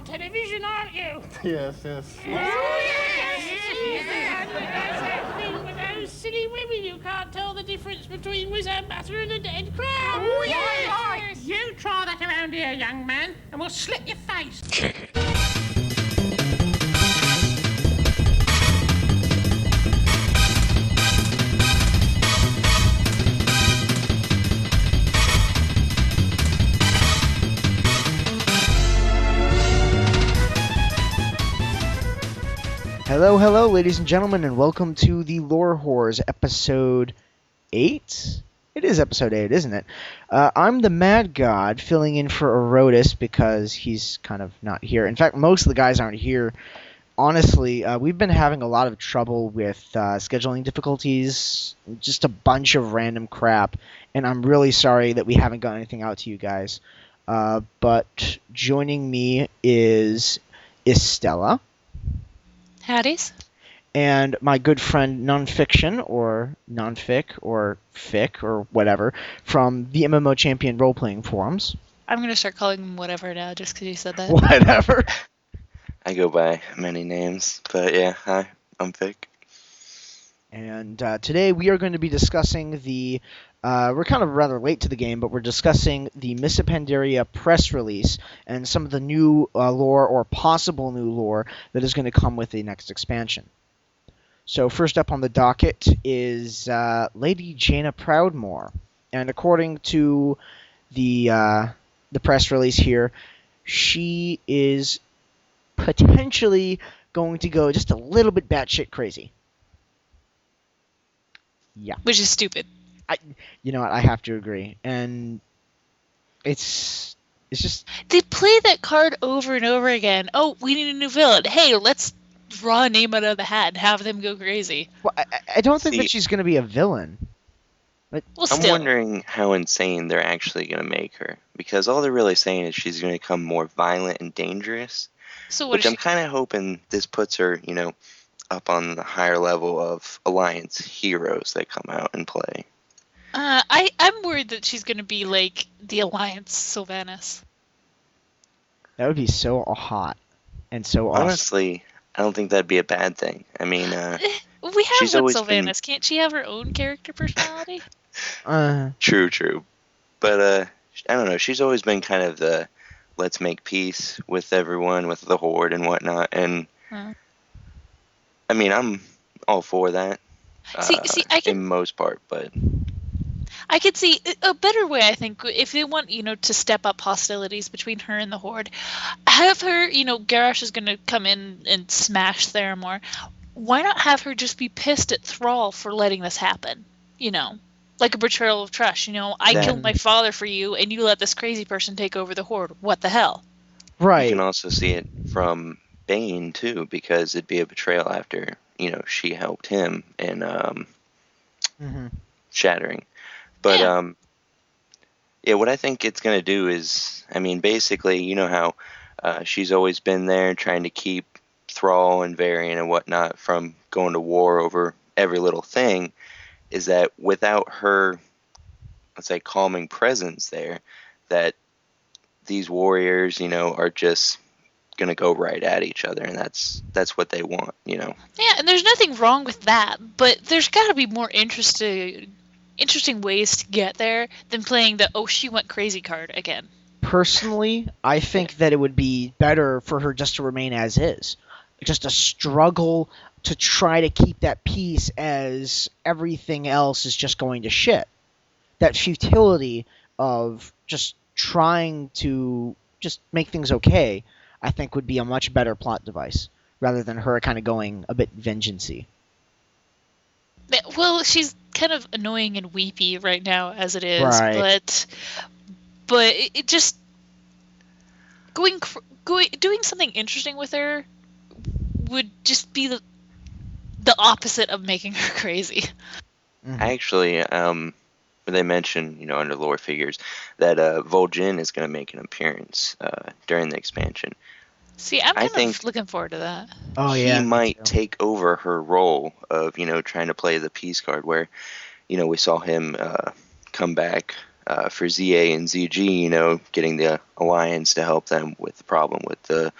on television, aren't you? Yes. Oh, yes. And that's that thing with those silly women. You can't tell the difference between wizard matter and a dead crab. Oh, yes. You try that around here, young man, and we'll slit your face. Hello, ladies and gentlemen, and welcome to TheLoreWhores, episode 8? It is episode 8, isn't it? I'm the Mad God, filling in for Erodus because he's kind of not here. In fact, most of the guys aren't here. Honestly, we've been having a lot of trouble with scheduling difficulties, just a bunch of random crap, and I'm really sorry that we haven't got anything out to you guys. But joining me is Estella. Howdies. And my good friend Nonfiction, or Nonfic, or Fic, or whatever, from the MMO Champion role-playing forums. I'm going to start calling him whatever now, just because you said that. Whatever. I go by many names, but yeah, hi, I'm Fic. And today we are going to be discussing the... we're kind of rather late to the game, but we're discussing the Mists of Pandaria press release and some of the new lore or possible new lore that is going to come with the next expansion. So first up on the docket is Lady Jaina Proudmoore, and according to the press release here, she is potentially going to go just a little bit batshit crazy. Yeah. Which is stupid. You know what? I have to agree, and it's just They play that card over and over again. Oh, we need a new villain. Hey, let's draw a name out of the hat and have them go crazy. well, I don't think that she's going to be a villain. But Well, I'm still. wondering how insane they're actually going to make her, because all they're really saying is she's going to become more violent and dangerous, So what which is I'm kind of hoping this puts her, up on the higher level of Alliance heroes that come out and play. I'm worried that she's going to be like the Alliance Sylvanas. that would be so hot and so awesome. Honestly, I don't think that'd be a bad thing. I mean, We have She's one always Sylvanas. Can't she have her own character personality? true. But, I don't know, she's always been kind of the let's make peace with everyone, with the Horde and whatnot, and I mean, I'm all for that. See, in most part, but I could see a better way, I think, if they want, to step up hostilities between her and the Horde. Have her, Garrosh is going to come in and smash Theramore. Why not have her just be pissed at Thrall for letting this happen? Like a betrayal of trust. I killed my father for you, and you let this crazy person take over the Horde. What the hell? Right. you can also see it from Bane, too, because it'd be a betrayal after, she helped him in shattering. But, yeah, what I think it's going to do is, I mean, basically, you know how she's always been there trying to keep Thrall and Varian and whatnot from going to war over every little thing, is that without her, let's say, calming presence there, that these warriors, are just going to go right at each other, and that's what they want, Yeah, and there's nothing wrong with that, but there's got to be more interesting ways to get there than playing the "oh, she went crazy" card again. Personally, I think that it would be better for her just to remain as is. Just a struggle to try to keep that peace as everything else is just going to shit. That futility of just trying to just make things okay, I think would be a much better plot device, rather than her kind of going a bit vengeance-y. Well, she's kind of annoying and weepy right now as it is, Right. but it just doing something interesting with her would just be the opposite of making her crazy. Actually, they mentioned, under lore figures, that Vol'jin is going to make an appearance during the expansion. See, I think looking forward to that. Oh yeah, he might take over her role of, trying to play the peace card, where, we saw him come back for ZA and ZG, getting the Alliance to help them with the problem with the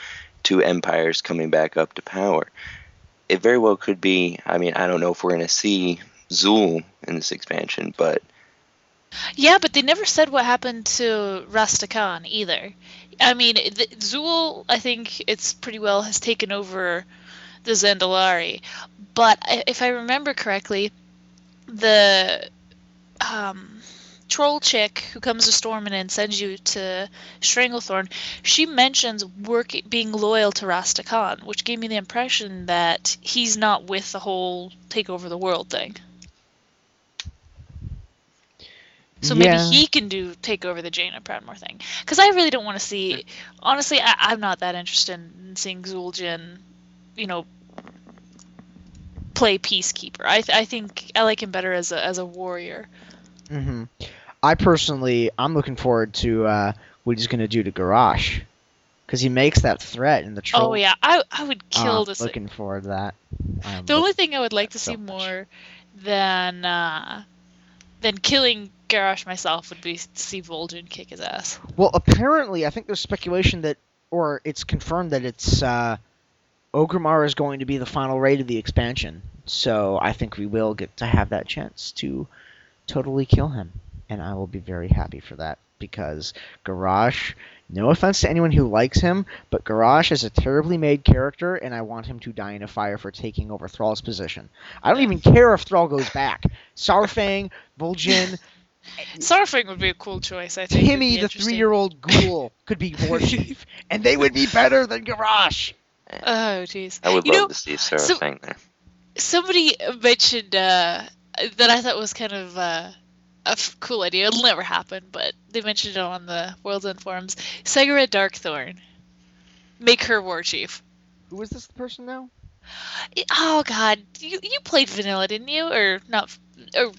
two empires coming back up to power. It very well could be. I mean, I don't know if we're going to see Zool in this expansion, but Yeah, but they never said what happened to Rastakhan either. I mean, Zool, I think it's pretty well has taken over the Zandalari, but if I remember correctly, the troll chick who comes to Stormin and sends you to Stranglethorn, she mentions being loyal to Rastakhan, which gave me the impression that he's not with the whole take over the world thing. So maybe he can take over the Jaina Proudmoore thing. Because I really don't want to see... Honestly, I'm not that interested in seeing Zul'jin, play Peacekeeper. I think I like him better as a warrior. Mm-hmm. I'm looking forward to what he's going to do to Garrosh. Because he makes that threat in the troll. Oh, yeah. I would kill this. Looking forward to that. The only thing I would like to see more than killing Garrosh myself would be to see Vol'jin kick his ass. Well, apparently, I think there's speculation or it's confirmed that it's Orgrimmar is going to be the final raid of the expansion. So I think we will get to have that chance to totally kill him. And I will be very happy for that. Because Garrosh, no offense to anyone who likes him, but Garrosh is a terribly made character, and I want him to die in a fire for taking over Thrall's position. I don't even care if Thrall goes back. Saurfang, Vol'jin... Saurfang would be a cool choice, I think. Timmy, the 3-year-old ghoul, could be war chief, and they would be better than Garrosh. Oh, jeez. I would love to see Saurfang there. Somebody mentioned that I thought was kind of a cool idea. It'll never happen, but they mentioned it on the World's End forums. Segura Darkthorn. Make her war chief. Who is this person now? Oh, God. You played Vanilla, didn't you? Or not... Or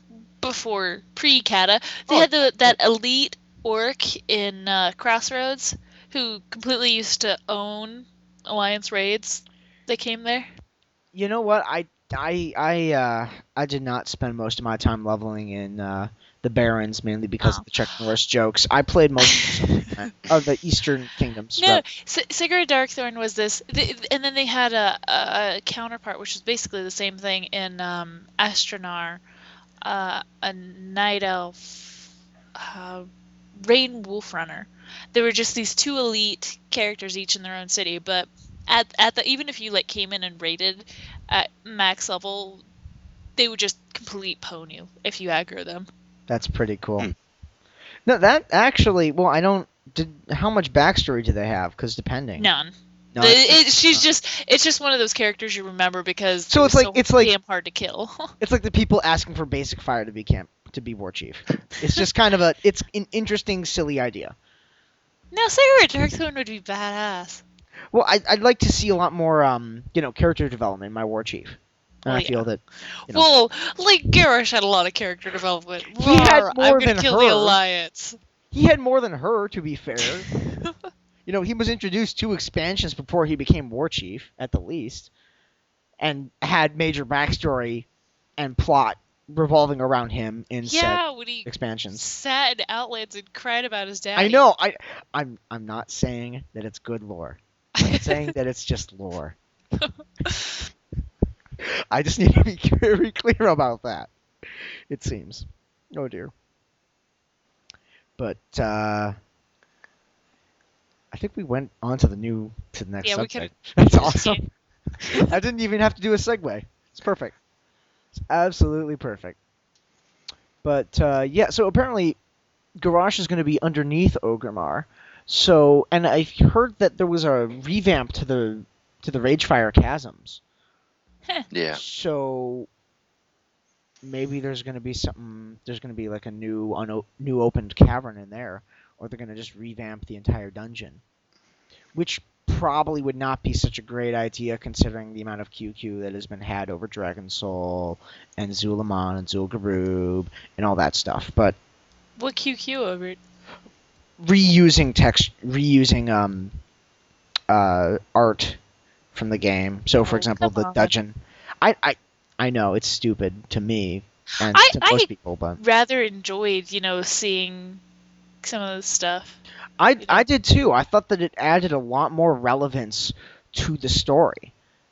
before pre-Kata, they had that elite orc in Crossroads who completely used to own Alliance raids. They came there. You know what? I did not spend most of my time leveling in the Barrens, mainly because of the Chuck Norris jokes. I played most of the Eastern Kingdoms. No, Sigurd Darkthorn was this, and then they had a counterpart, which was basically the same thing in Astronar. A night elf, Rain Wolfrunner. There were just these two elite characters, each in their own city. But at the even if you came in and raided at max level, they would just complete pwn you if you aggro them. That's pretty cool. No, that actually. Well, I don't. How much backstory do they have? Because depending. None. No, it's just one of those characters you remember because it's damn hard to kill. It's like the people asking for basic fire to be war chief. It's just kind of it's an interesting, silly idea. No, Sigurd Darkthorn would be badass. Well, I'd like to see a lot more character development in my war chief. And I feel that. Well, Garrosh had a lot of character development. He had more than kill her. The Alliance. He had more than her, to be fair. He was introduced 2 expansions before he became war chief, at the least, and had major backstory and plot revolving around him in said expansions. Sat in Outlands and cried about his dad. I know. I'm not saying that it's good lore. I'm saying that it's just lore. I just need to be very clear about that. It seems. Oh dear. But I think we went on to the next subject. That's awesome. I didn't even have to do a segue. It's perfect. It's absolutely perfect. But so apparently Garrosh is going to be underneath Orgrimmar. So, and I heard that there was a revamp to the Ragefire Chasms. Yeah. So maybe there's going to be something. There's going to be a new opened cavern in there. Or they're going to just revamp the entire dungeon. Which probably would not be such a great idea considering the amount of QQ that has been had over Dragon Soul and Zulaman and Zul'Gurub and all that stuff. But what QQ over it? Reusing art from the game. So for example, the dungeon. I know it's stupid to me, and I to I most people, but rather enjoyed, seeing some of this stuff. I did too. I thought that it added a lot more relevance to the story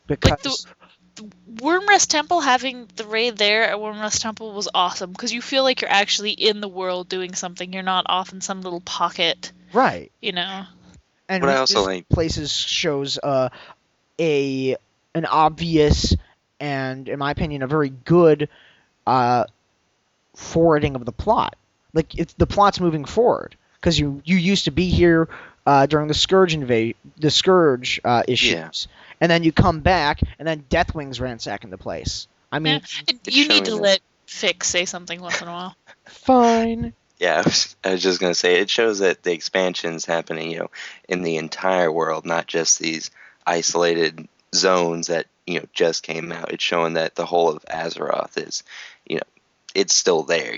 Like because the Wormrest Temple, having the raid there at Wormrest Temple was awesome because you feel like you're actually in the world doing something. You're not off in some little pocket, right. And What I also revisiting places shows a an obvious and, in my opinion, a very good uh, forwarding of the plot. Like the plot's moving forward because you used to be here during the Scourge issues, Yeah. and then you come back, and then Deathwing's ransacking the place. I mean, you need to showing let Fix say something once in a while. fine. Yeah, I was just gonna say it shows that the expansion's happening, in the entire world, not just these isolated zones that just came out. It's showing that the whole of Azeroth is, it's still there.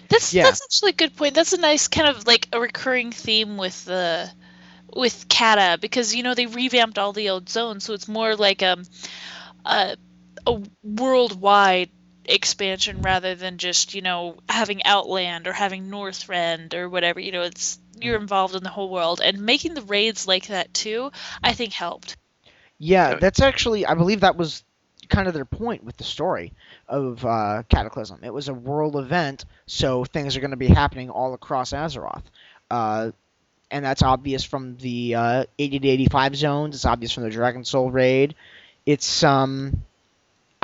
That's Yeah. that's actually a good point. That's a nice kind of like a recurring theme with Kata, because they revamped all the old zones, so it's more like a worldwide expansion rather than just having Outland or having Northrend or whatever. You're involved in the whole world, and making the raids like that too, I think helped. Yeah, that's actually, I believe that was kind of their point with the story of Cataclysm. It was a world event, so things are going to be happening all across Azeroth. And that's obvious from the 80 to 85 zones. It's obvious from the Dragon Soul raid. It's, I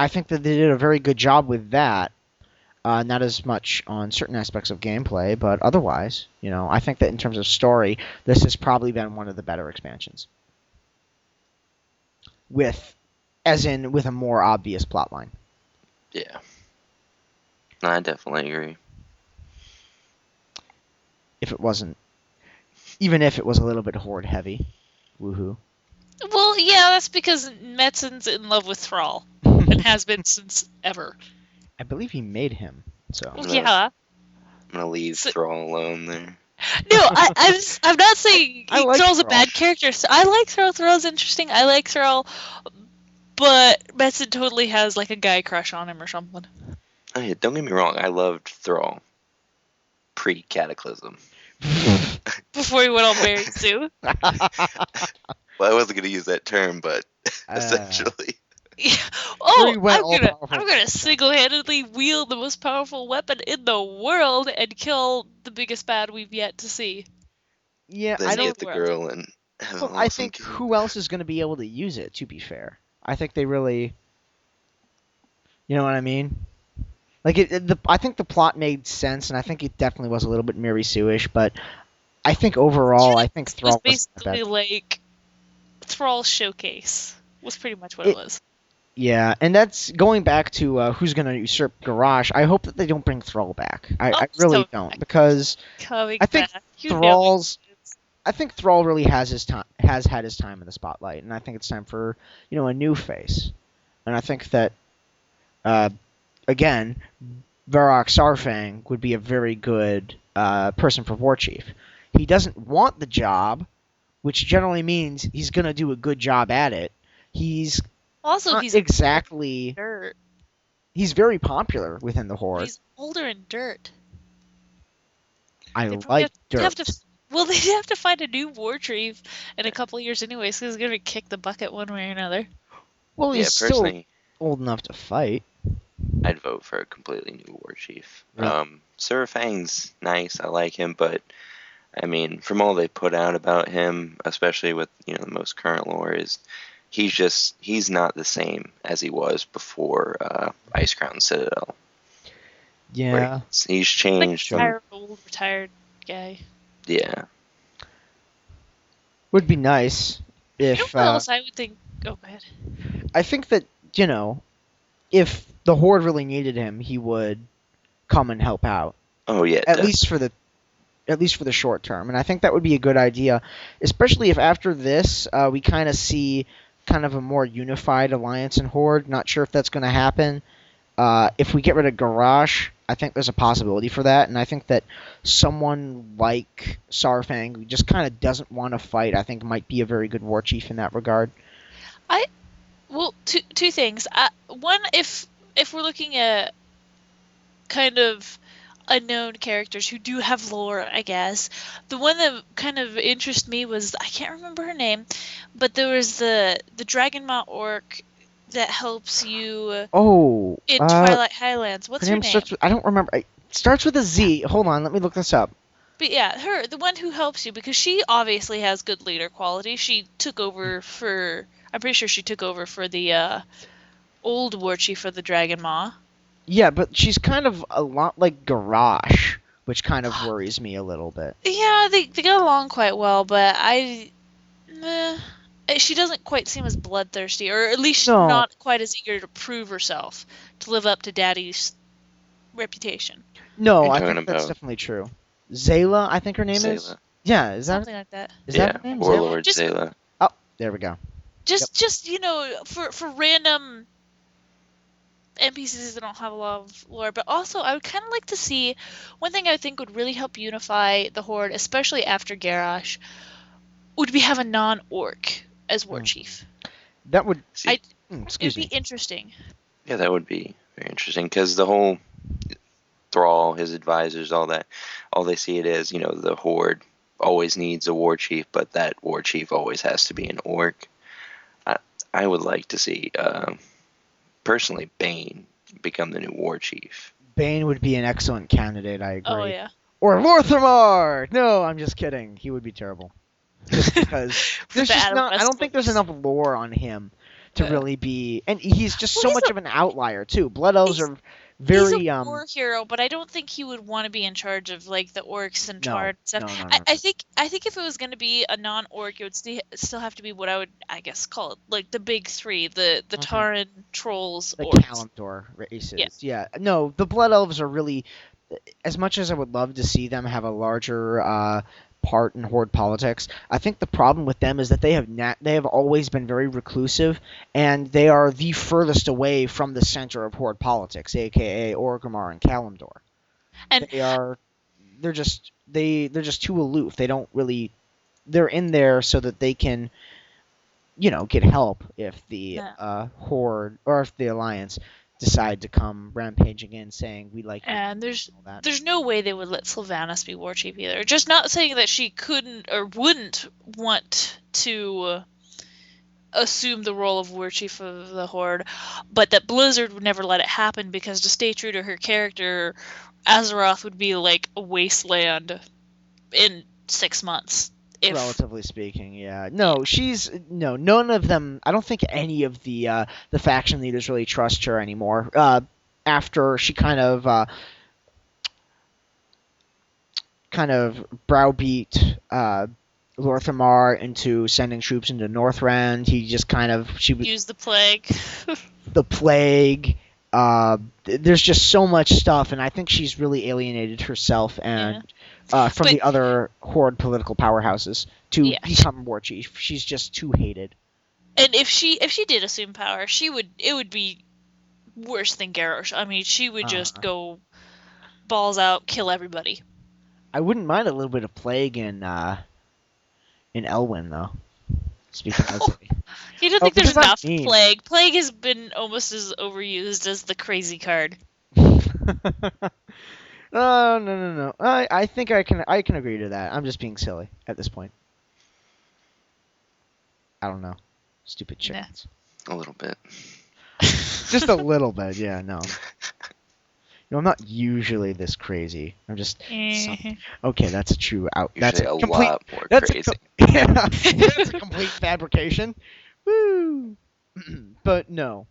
think that they did a very good job with that. Not as much on certain aspects of gameplay, but otherwise, I think that in terms of story, this has probably been one of the better expansions. With a more obvious plotline. Yeah. No, I definitely agree. Even if it was a little bit horde heavy, woohoo. Well, yeah, that's because Metzen's in love with Thrall and has been since ever. I believe he made him. So Well, yeah. I'm gonna leave Thrall alone there. No, I'm not saying I like Thrall's a Thrall. bad character. So I like Thrall. Thrall's interesting. I like Thrall, but Metzen totally has like a guy crush on him or something. Oh yeah, don't get me wrong. I loved Thrall pre-Cataclysm. Before he went all Mary Sue. Well, I wasn't gonna use that term, but essentially. Yeah. Oh, went all-powerful. I'm gonna single-handedly wield the most powerful weapon in the world and kill the biggest bad we've yet to see. Yeah, Then I get don't. the girl and have Well, an I awesome think kid. who else is going to be able to use it? To be fair, I think they really. You know what I mean? Like I think the plot made sense, and I think it definitely was a little bit Mary Sue-ish, but I think overall, I think It Thrall was wasn't that bad. basically like Thrall Showcase was pretty much what it was. Yeah, and that's going back to who's going to usurp Garrosh. I hope that they don't bring Thrall back. I really don't, because I think I think Thrall really has had his time in the spotlight, and I think it's time for a new face. And I think that again, Varrock Sarfang would be a very good person for War Chief. He doesn't want the job, which generally means he's going to do a good job at it. He's exactly dirt. He's very popular within the Horde. He's older in dirt. I like dirt. They'd have to find a new War Chief in a couple of years anyway, so he's going to kick the bucket one way or another. Well, he's still old enough to fight. I'd vote for a completely new War Chief. Right. Surfang's nice. I like him, but I mean, from all they put out about him, especially with the most current lore, is he's not the same as he was before Icecrown Citadel. Yeah, he's changed. Like retired guy. Yeah. Would be nice if. What else I would think? Oh, go ahead. I think that if the Horde really needed him, he would come and help out. Oh yeah. At least for the short term, and I think that would be a good idea, especially if after this we kind of see kind of a more unified alliance in Horde. Not sure if that's going to happen. If we get rid of Garrosh, I think there's a possibility for that, and I think that someone like Sarfang, who just kind of doesn't want to fight, I think might be a very good war chief in that regard. Well, two things. One, if we're looking at kind of unknown characters who do have lore, I guess. The one that kind of interested me was, I can't remember her name, but there was the Dragon Maw orc that helps you Oh, in Twilight Highlands. her What's her name name? starts with, I don't remember. It starts with a Z. Hold on, let me look this up. But yeah, the one who helps you, because she obviously has good leader quality. She took over for, I'm pretty sure she took over for the old war chief for the Dragon Maw. Yeah, but she's kind of a lot like Garrosh, which kind of worries me a little bit. Yeah, they got along quite well, but she doesn't quite seem as bloodthirsty, or at least No. not quite as eager to prove herself, to live up to Daddy's reputation. No, You're I talking think that's about- definitely true. Zayla, I think her name is. Zayla. Yeah, is that Something like that. is Yeah, that her name? Zayla? Warlord Just- Zayla. Oh, there we go. Just for random NPCs that don't have a lot of lore, but also I would kind of like to see one thing I think would really help unify the Horde, especially after Garrosh, would be have a non-orc as war chief. That would. See, Excuse It'd be me. interesting. yeah, that would be very interesting because the whole Thrall, his advisors, all that, all they see it as, the Horde always needs a war chief, but that war chief always has to be an orc. I would like to see, personally, Bane become the new war chief. Bane would be an excellent candidate. I agree. Oh yeah. Or Lorthamar! No, I'm just kidding. He would be terrible. Just because there's The just Adam not. I West don't think there's books. enough lore on him to Yeah. really be. And he's just Well, so he's much a- of an outlier too. Blood elves he's- are very He's a war hero, but I don't think he would want to be in charge of like the orcs and No, Tard and stuff. no. I think if it was going to be a non-orc, it would still have to be what I would, I guess, call it like the big three: the Mhm. Tauren, trolls, the orcs. Kalimdor races. Yeah. Yeah. No, the Blood Elves are really. As much as I would love to see them have a larger part in Horde politics, I think the problem with them is that they have always been very reclusive, and they are the furthest away from the center of Horde politics, aka Orgrimmar and Kalimdor. And- They're just too aloof. They don't really. They're in there so that they can, get help if the Horde or if the Alliance decide to come rampaging in saying we like you," And and all that. there's no way they would let Sylvanas be war chief either. Just not saying that she couldn't or wouldn't want to assume the role of war chief of the Horde, but that Blizzard would never let it happen because to stay true to her character, Azeroth would be like a wasteland in 6 months. Relatively speaking, yeah. No, none of them. I don't think any of the faction leaders really trust her anymore. After she kind of browbeat Lorthamar into sending troops into Northrend, she would Use the plague. the plague. There's just so much stuff, and I think she's really alienated herself and from But- the other Horde political powerhouses to Yeah. become war chief. She's just too hated. And if she did assume power, it would be worse than Garrosh. I mean, she would just go balls out, kill everybody. I wouldn't mind a little bit of plague in Elwyn, though. Speaking of You don't think there's because I'm enough mean. plague? Plague has been almost as overused as the crazy card. Oh, no. I think I can agree to that. I'm just being silly at this point. I don't know. Stupid Nah. chickens. A little bit. Just a little bit, yeah, no. I'm not usually this crazy. I'm just okay. That's a true out. That's Usually a complete. lot more That's crazy. yeah, that's a complete fabrication. Woo! But no.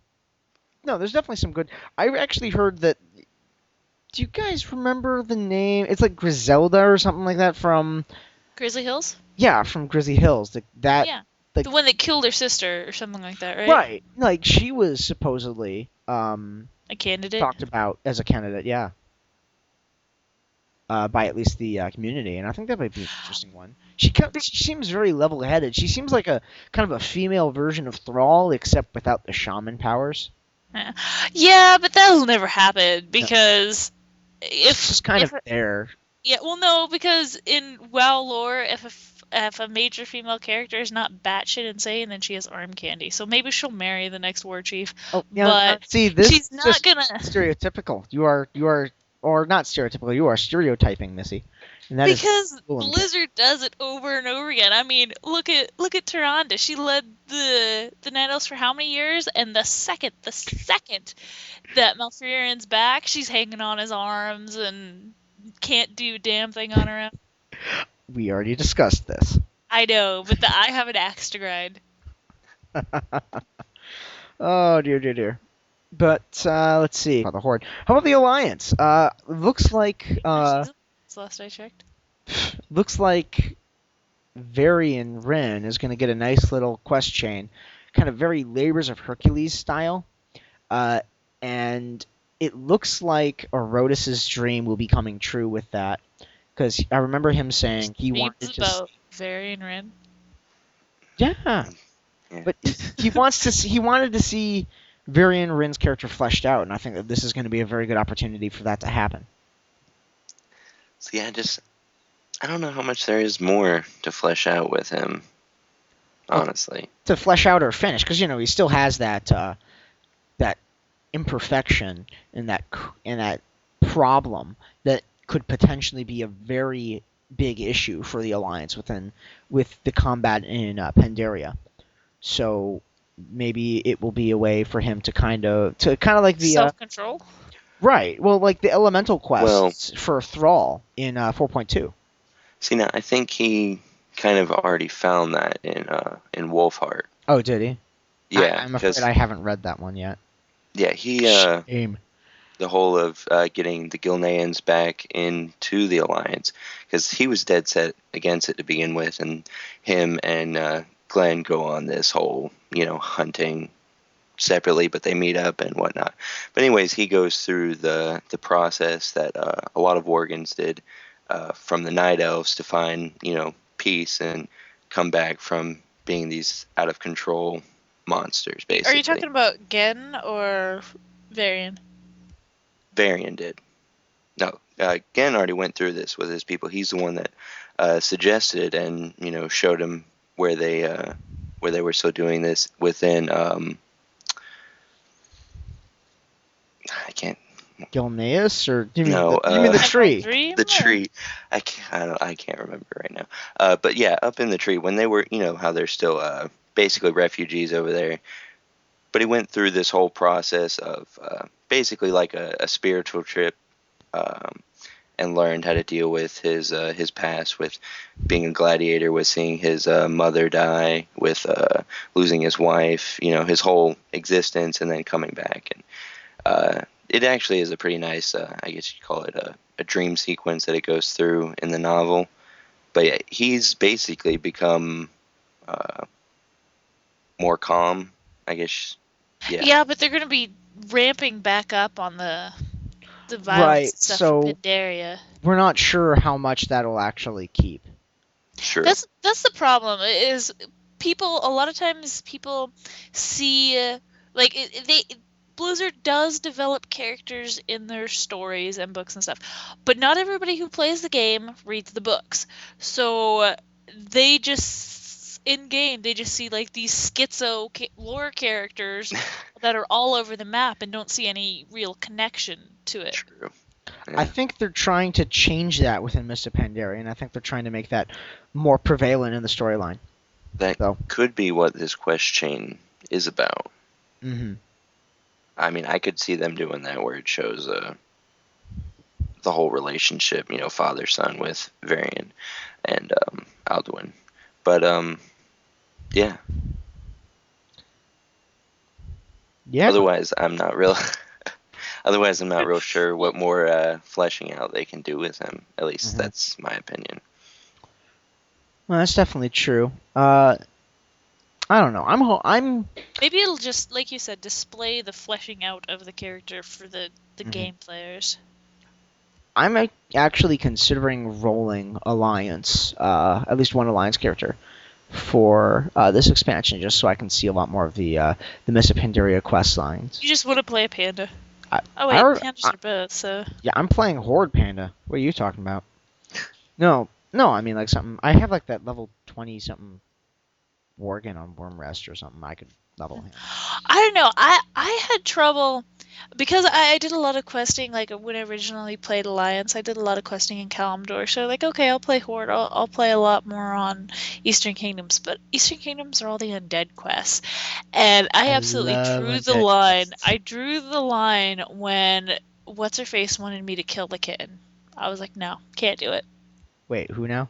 There's definitely some good. I actually heard that. Do you guys remember the name? It's like Griselda or something like that from. Grizzly Hills? Yeah, from Grizzly Hills. Yeah. like- The one that killed her sister or something like that, right? Right. Like she was supposedly A candidate? talked about as a candidate. Yeah. By at least the community, and I think that might be an interesting one. She seems very level-headed. She seems like a kind of a female version of Thrall, except without the shaman powers. Yeah, but that'll never happen because It's just kind of there. Yeah, well, no, because in WoW lore, if a major female character is not batshit insane, then she has arm candy. So maybe she'll marry the next war chief. Oh, yeah. But see, this she's is not just gonna. stereotypical. You are or not stereotypical. You are stereotyping, Missy, and that is Because cool and- Blizzard does it over and over again. I mean, look at Tyrande. She led the Night Elves for how many years? And the second that Malfurion's back, she's hanging on his arms and can't do a damn thing on her own. We already discussed this. I know, but I have an axe to grind. Oh dear. But let's see. The Horde. How about the Alliance? Looks like Last I checked. looks like Varian Wrynn is going to get a nice little quest chain, kind of very Labors of Hercules style, and it looks like Orotus's dream will be coming true with that, because I remember him saying he wanted to. About Varian Wrynn. Yeah. But he wanted to see Varian Wrynn's character fleshed out, and I think that this is going to be a very good opportunity for that to happen. So yeah, I don't know how much there is more to flesh out with him, honestly. To flesh out or finish, because he still has that that imperfection and that problem that could potentially be a very big issue for the Alliance with the combat in Pandaria. So maybe it will be a way for him to kind of like the self-control. Right. Well, like the elemental quests for Thrall in 4.2. See, now I think he kind of already found that in Wolfheart. Oh, did he? Yeah, I'm afraid I haven't read that one yet. Yeah, he Shame. The whole of getting the Gilneans back into the Alliance, because he was dead set against it to begin with, and him and Glenn go on this whole hunting separately, but they meet up and whatnot. But anyways, he goes through the process that a lot of Worgans did from the Night Elves to find peace and come back from being these out of control monsters, basically. Are you talking about Gen or Varian? Varian did. No, Gen already went through this with his people. He's the one that suggested and showed him where they were still doing this within. I can't. Gilneas, or do you No, mean the tree? The tree. I can't remember right now. But yeah, up in the tree when they were, how they're still basically refugees over there. But he went through this whole process of basically like a spiritual trip, and learned how to deal with his past, with being a gladiator, with seeing his mother die, with losing his wife, his whole existence, and then coming back. And it actually is a pretty nice, I guess you'd call it a dream sequence that it goes through in the novel. But yeah, he's basically become more calm, I guess. Yeah, but they're going to be ramping back up on the violence Right, stuff so in Pandaria. we're not sure how much that'll actually keep. Sure. That's the problem. Is a lot of times people see Blizzard does develop characters in their stories and books and stuff, but not everybody who plays the game reads the books. So they just in game they just see like these schizo lore characters that are all over the map and don't see any real connection to it. True. I think they're trying to change that within Mists of Pandaria, and I think they're trying to make that more prevalent in the storyline. That could be what this quest chain is about. Mm-hmm. I mean, I could see them doing that where it shows the whole relationship, father-son with Varian and Alduin. But, yeah. Yeah. Otherwise, I'm not real sure what more fleshing out they can do with him. At least that's my opinion. Well, that's definitely true. I don't know. I'm Maybe it'll just, like you said, display the fleshing out of the character for the game players. I'm actually considering rolling Alliance, at least one Alliance character, for this expansion, just so I can see a lot more of the Mists of Pandaria quest lines. You just want to play a panda. I Pandas are both, so... Yeah, I'm playing Horde Panda. What are you talking about? No, I mean like something... I have like that level 20 something Worgen on Worm Rest or something, I could level him. I don't know. I had trouble because I did a lot of questing. Like when I originally played Alliance, I did a lot of questing in Kalimdor. So like, okay, I'll play Horde. I'll play a lot more on Eastern Kingdoms, but Eastern Kingdoms are all the undead quests, and I absolutely love drew the undead line. quests. I drew the line when what's her face wanted me to kill the kitten. I was like, no, can't do it. Wait, who now?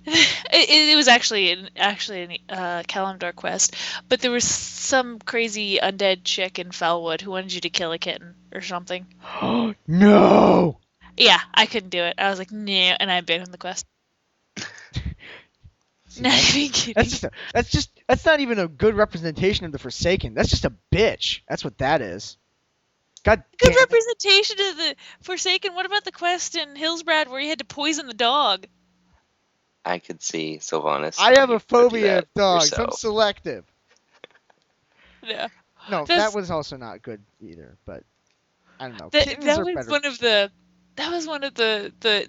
It was actually an Kalimdor quest, but there was some crazy undead chick in Felwood who wanted you to kill a kitten or something. No! Yeah, I couldn't do it. I was like, no, and I abandoned the quest. See, Not that's, even kidding. that's not even a good representation of the Forsaken. That's just a bitch. That's what that is. God Good damn it. representation of the Forsaken. What about the quest in Hillsbrad where you had to poison the dog? I could see Sylvanas. I have you a go do phobia that of dogs. I'm yourself. selective. Yeah. No, That's- that was also not good either, but I don't know. That, Kittens that are was better. one of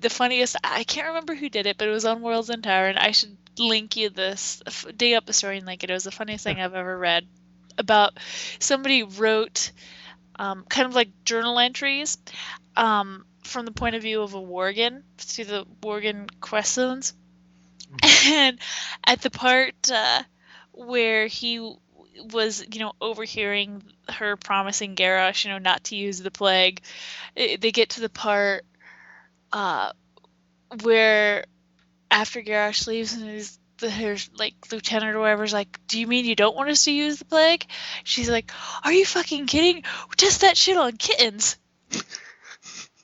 the funniest. I can't remember who did it, but it was on Worlds and Tower, and I should link you this. Dig up the story and link it. It was the funniest thing I've ever read. About somebody wrote kind of like journal entries from the point of view of a Worgen through the Worgen quest zones, and at the part where he was, overhearing her promising Garrosh, not to use the plague, they get to the part where after Garrosh leaves and her like lieutenant or whatever's like, do you mean you don't want us to use the plague? She's like, are you fucking kidding? Test that shit on kittens.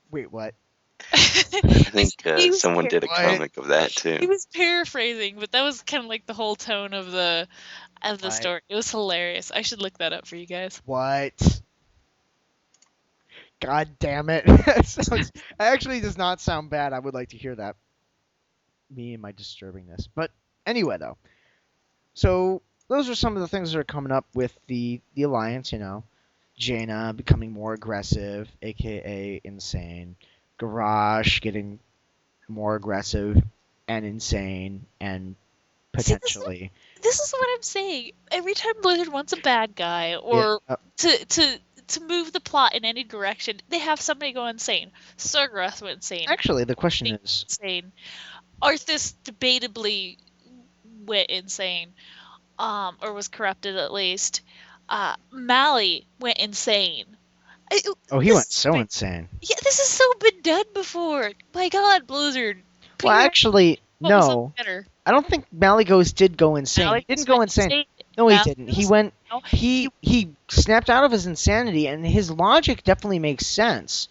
Wait, what? I think He was someone did a What? comic of that He too. was paraphrasing, but that was kind of like the whole tone of the What? story. It was hilarious. I should look that up for you guys. What? God damn it. That actually does not sound bad. I would like to hear that. Me and my disturbingness. But anyway, though. So those are some of the things that are coming up with the Alliance, Jaina becoming more aggressive, aka insane. Garage getting more aggressive and insane and See, potentially. This is what I'm saying. Every time Blizzard wants a bad guy or to move the plot in any direction, they have somebody go insane. Sargeras went insane. Actually, the question is, Insane. Arthas debatably went insane, or was corrupted at least. Mali went insane. oh, he went so insane. Yeah, this has so been done before. My God, Blizzard. Put Well, your actually, focus on no. better. I don't think Malygos did go insane. Malygos He didn't go went insane. No, he Malygos- didn't. He went. No, He snapped out of his insanity, and his logic definitely makes sense.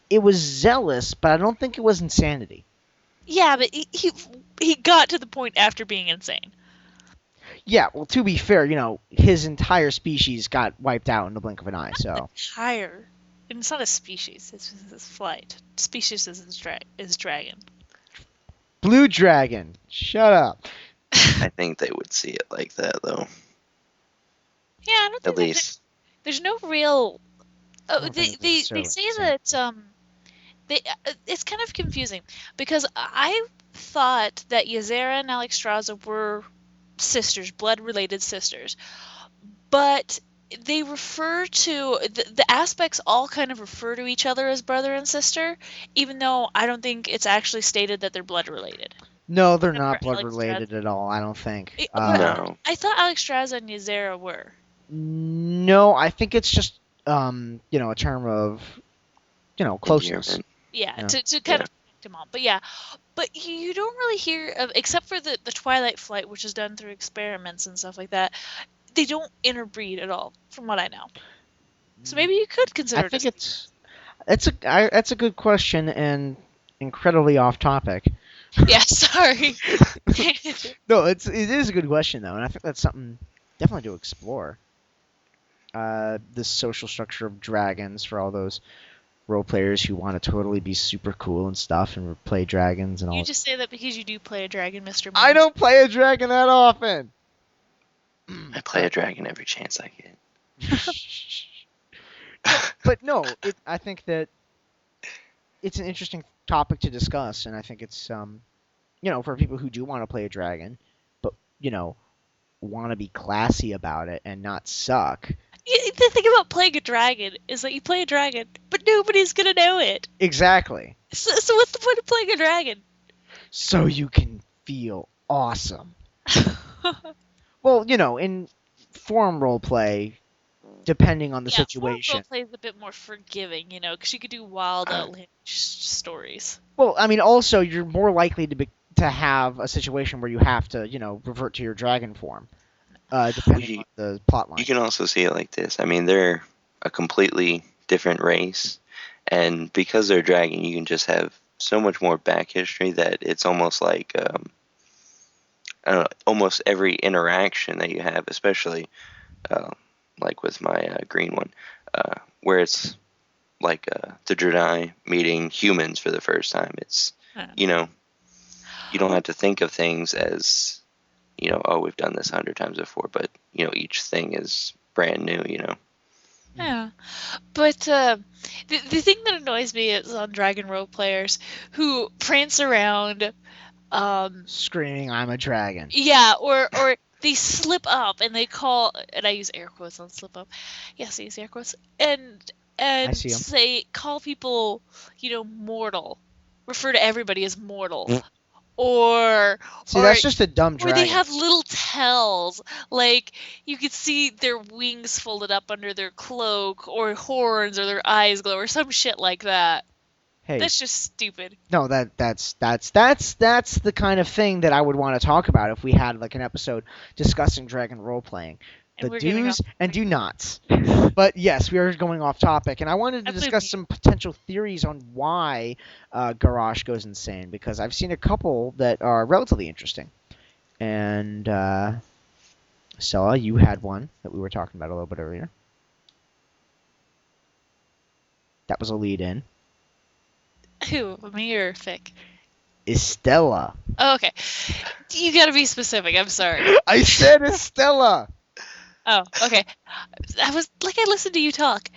It was zealous, but I don't think it was insanity. Yeah, but he got to the point after being insane. Yeah, well, to be fair, his entire species got wiped out in the blink of an eye. So Higher. And it's not a species. It's flight. Species is dragon. Blue Dragon, shut up. I think they would see it like that though. Yeah, I don't think At least. there's no real. I Oh, don't they think they, it's they necessarily say that they it's kind of confusing because I thought that Ysera and Alexstrasza were sisters, blood related sisters, but they refer to the aspects all kind of refer to each other as brother and sister, even though I don't think it's actually stated that they're blood related. No, they're Except not for blood Alex related at all. I don't think. No. I thought Alexstrasza and Ysera were. No, I think it's just a term of closeness. Endearment. Yeah, Yeah. to kind of connect them all. But you don't really hear of, except for the Twilight Flight, which is done through experiments and stuff like that. They don't interbreed at all, from what I know. So maybe you could consider. I think that's a good question and incredibly off topic. Yeah, sorry. No, it is a good question though, and I think that's something definitely to explore. The social structure of dragons for all those role players who want to totally be super cool and stuff and play dragons and all. You just say that because you do play a dragon, Mr. Moon. I don't play a dragon that often. I play a dragon every chance I get. But no, I think that it's an interesting topic to discuss, and I think it's for people who do want to play a dragon, but want to be classy about it and not suck. The thing about playing a dragon is that you play a dragon, but nobody's gonna know it. Exactly. So what's the point of playing a dragon? So you can feel awesome. Well, in forum roleplay, depending on the situation. Forum roleplay is a bit more forgiving, because you could do wild, outlandish stories. Well, I mean, also you're more likely to have a situation where you have to, revert to your dragon form, depending on the plotline. You can also see it like this. I mean, they're a completely different race, and because they're dragon, you can just have so much more back history that it's almost like, I don't know, almost every interaction that you have, especially like with my green one, where it's like the Jedi meeting humans for the first time. It's, you don't have to think of things as, oh, we've done this 100 times before, but, each thing is brand new, Yeah, but the thing that annoys me is on Dragon Role players who prance around, screaming, "I'm a dragon." yeah, or they slip up and they call, and I use air quotes on slip up. Yes, I use air quotes, and see 'em. call people, mortal, refer to everybody as mortal. Or that's just a dumb dragon. Or they have little tells, like you could see their wings folded up under their cloak, or horns, or their eyes glow, or some shit like that. Hey, that's just stupid. No, that's the kind of thing that I would want to talk about if we had like an episode discussing dragon role playing. The do's and do nots. But yes, we are going off topic, and I wanted to discuss some potential theories on why Garrosh goes insane, because I've seen a couple that are relatively interesting. And Stella, you had one that we were talking about a little bit earlier. That was a lead-in. Who, me or Fick? Estella. Oh, okay. You gotta be specific. I'm sorry. I said Estella. Oh, okay. I listened to you talk.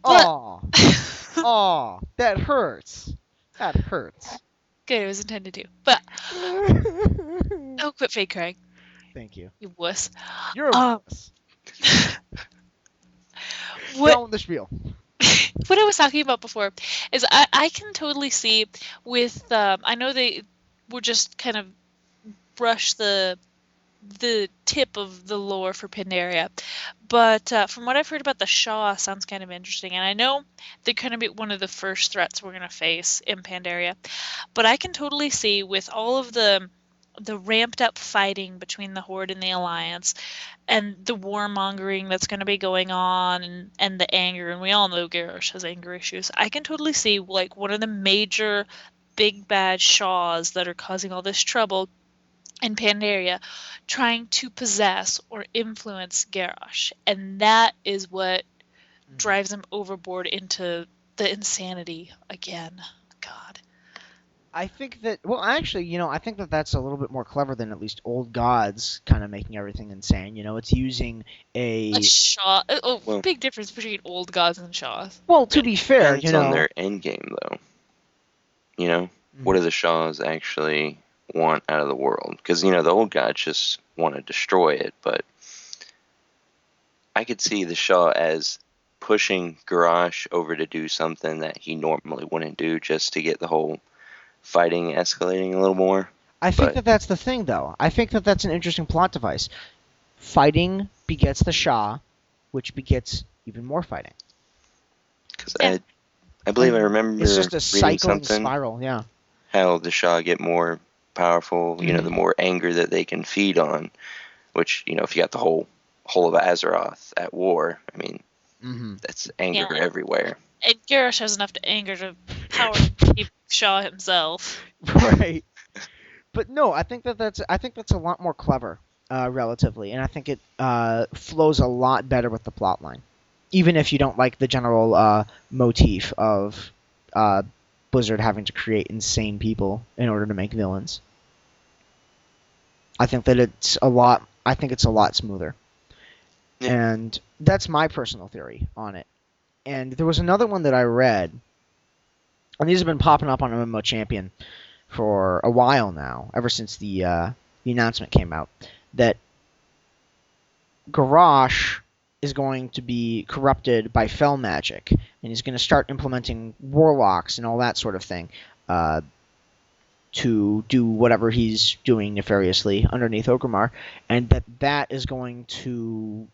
Aw, that hurts. That hurts. Good, it was intended to. But oh, quit fake crying. Thank you. You wuss. You're a wuss. Down the spiel. What I was talking about before is I can totally see with I know they were just kind of brush the tip of the lore for Pandaria, but from what I've heard about the Shaw, sounds kind of interesting, and I know they're going to be one of the first threats we're going to face in Pandaria, but I can totally see with all of the ramped up fighting between the Horde and the Alliance, and the warmongering that's going to be going on, and the anger, and we all know Garrosh has anger issues, I can totally see like one of the major big bad Shaws that are causing all this trouble in Pandaria trying to possess or influence Garrosh, and that is what drives him overboard into the insanity again. God. I think that, well, actually, I think that that's a little bit more clever than at least Old Gods kind of making everything insane. It's using a Shaw. Big difference between Old Gods and Shaws. Well, to be fair, it's on their end game, though. What do the Shaws actually want out of the world? Because, the Old Gods just want to destroy it, but I could see the Shaw as pushing Garrosh over to do something that he normally wouldn't do, just to get the whole fighting escalating a little more. I think that that's the thing, though. I think that that's an interesting plot device. Fighting begets the Shah, which begets even more fighting. Because I believe I remember it's just a reading cycling something, spiral, yeah. How the Shah get more powerful, the more anger that they can feed on, which, if you got the whole of Azeroth at war, I mean, that's anger everywhere. And Garrosh has enough to anger to power to keep Shaw himself. Right. But no, I think that's a lot more clever, relatively, and I think it flows a lot better with the plotline, even if you don't like the general motif of Blizzard having to create insane people in order to make villains. I think that it's a lot smoother. Yeah. And that's my personal theory on it. And there was another one that I read, and these have been popping up on MMO Champion for a while now, ever since the announcement came out, that Garrosh is going to be corrupted by fel magic, and he's going to start implementing warlocks and all that sort of thing to do whatever he's doing nefariously underneath Orgrimmar, and that is going to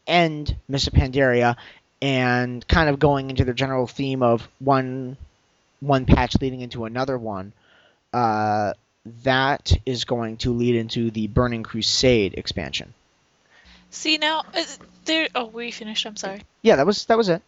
end Mists of Pandaria, and kind of going into the general theme of one patch leading into another one. That is going to lead into the Burning Crusade expansion. See now, there. Oh, were you finished? I'm sorry. Yeah, that was it.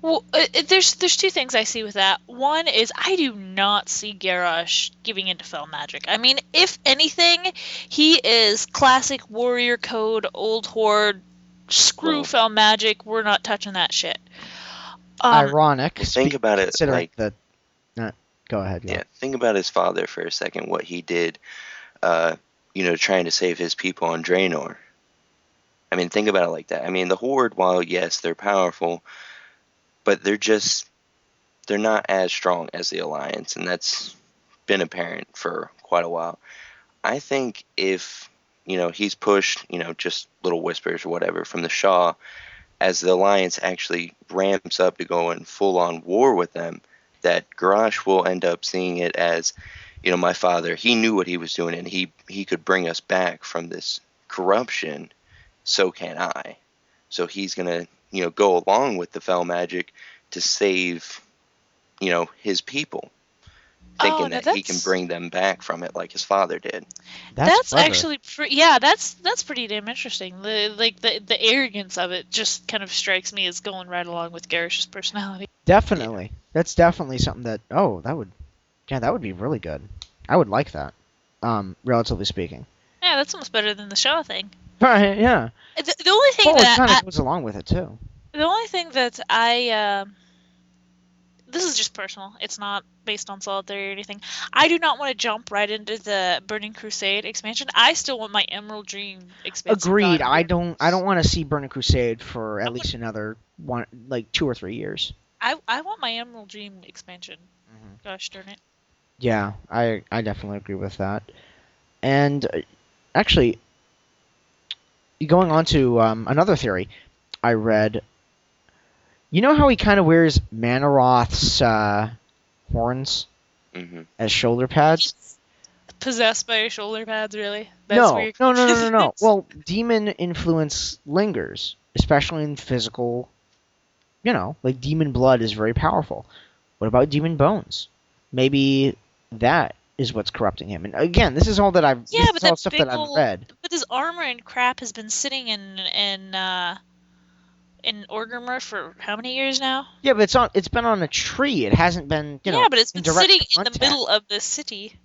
Well, there's two things I see with that. One is I do not see Garrosh giving into fel magic. I mean, if anything, he is classic warrior code, old horde. Screw fel magic. We're not touching that shit. Ironic. Think about it like the. Go ahead. Yeah, think about his father for a second. What he did, trying to save his people on Draenor. I mean, think about it like that. I mean, the Horde, while yes, they're powerful, but they're not as strong as the Alliance, and that's been apparent for quite a while. I think if, he's pushed, just little whispers or whatever from the Shah, as the Alliance actually ramps up to go in full-on war with them, that Garrosh will end up seeing it as, my father, he knew what he was doing, and he could bring us back from this corruption, so can I. So he's going to, go along with the fel magic to save, his people, thinking that he can bring them back from it like his father did. That's actually that's pretty damn interesting. The arrogance of it just kind of strikes me as going right along with Garrosh's personality. Definitely. Yeah. That's definitely something that that would be really good. I would like that. Relatively speaking. Yeah, that's almost better than the Shaw thing. Right, yeah. The only thing that it kind of goes along with it too. The only thing that this is just personal. It's not based on solid theory or anything. I do not want to jump right into the Burning Crusade expansion. I still want my Emerald Dream expansion. Agreed. I don't want to see Burning Crusade for at least another 2 or 3 years. I want my Emerald Dream expansion. Mm-hmm. Gosh darn it. Yeah, I definitely agree with that. And actually, going on to another theory I read, you know how he kind of wears Manaroth's horns as shoulder pads? He's possessed by shoulder pads, really? That's No. Well, demon influence lingers, especially in physical, like demon blood is very powerful. What about demon bones? Maybe that is what's corrupting him. And again, this is all that I've read. But his armor and crap has been sitting in Orgrimmar for how many years now? Yeah, but it's been on a tree. It hasn't been, Yeah, but it's been sitting in the middle of the city.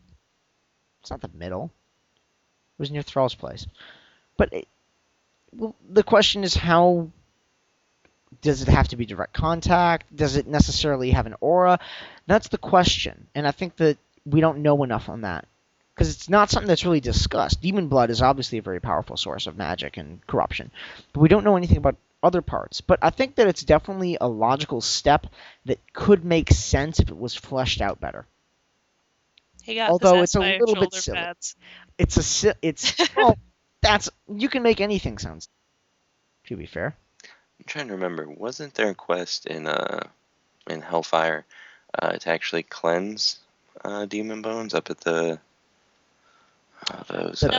It's not the middle. It was near Thrall's place. But the question is, how does it have to be direct contact? Does it necessarily have an aura? That's the question. And I think that we don't know enough on that. Because it's not something that's really discussed. Demon blood is obviously a very powerful source of magic and corruption. But we don't know anything about other parts. But I think that it's definitely a logical step that could make sense if it was fleshed out better. Although it's a little bit silly. Pads. You can make anything sound, to be fair. I'm trying to remember. Wasn't there a quest in Hellfire to actually cleanse demon bones up at those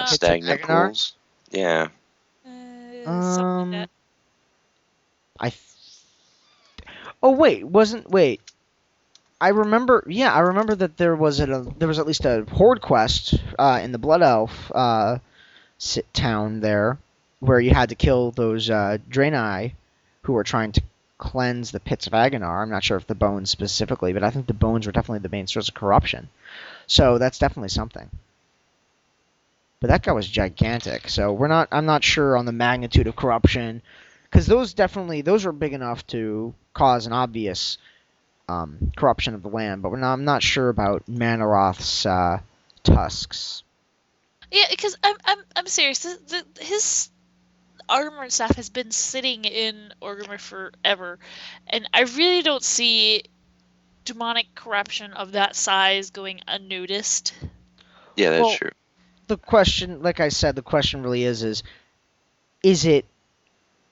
stagnant pools? Yeah. Something like that. I remember that there was at least a horde quest in the Blood Elf town there, where you had to kill those Draenei who were trying to cleanse the pits of Agonar. I'm not sure if the bones specifically, but I think the bones were definitely the main source of corruption. So that's definitely something. But that guy was gigantic, so I'm not sure on the magnitude of corruption, because those were big enough to cause an obvious corruption of the land, but I'm not sure about Manaroth's tusks. Yeah, because I'm serious. His armor and stuff has been sitting in Orgrimmar forever, and I really don't see demonic corruption of that size going unnoticed. Yeah, that's true. The question, like I said, really is is it?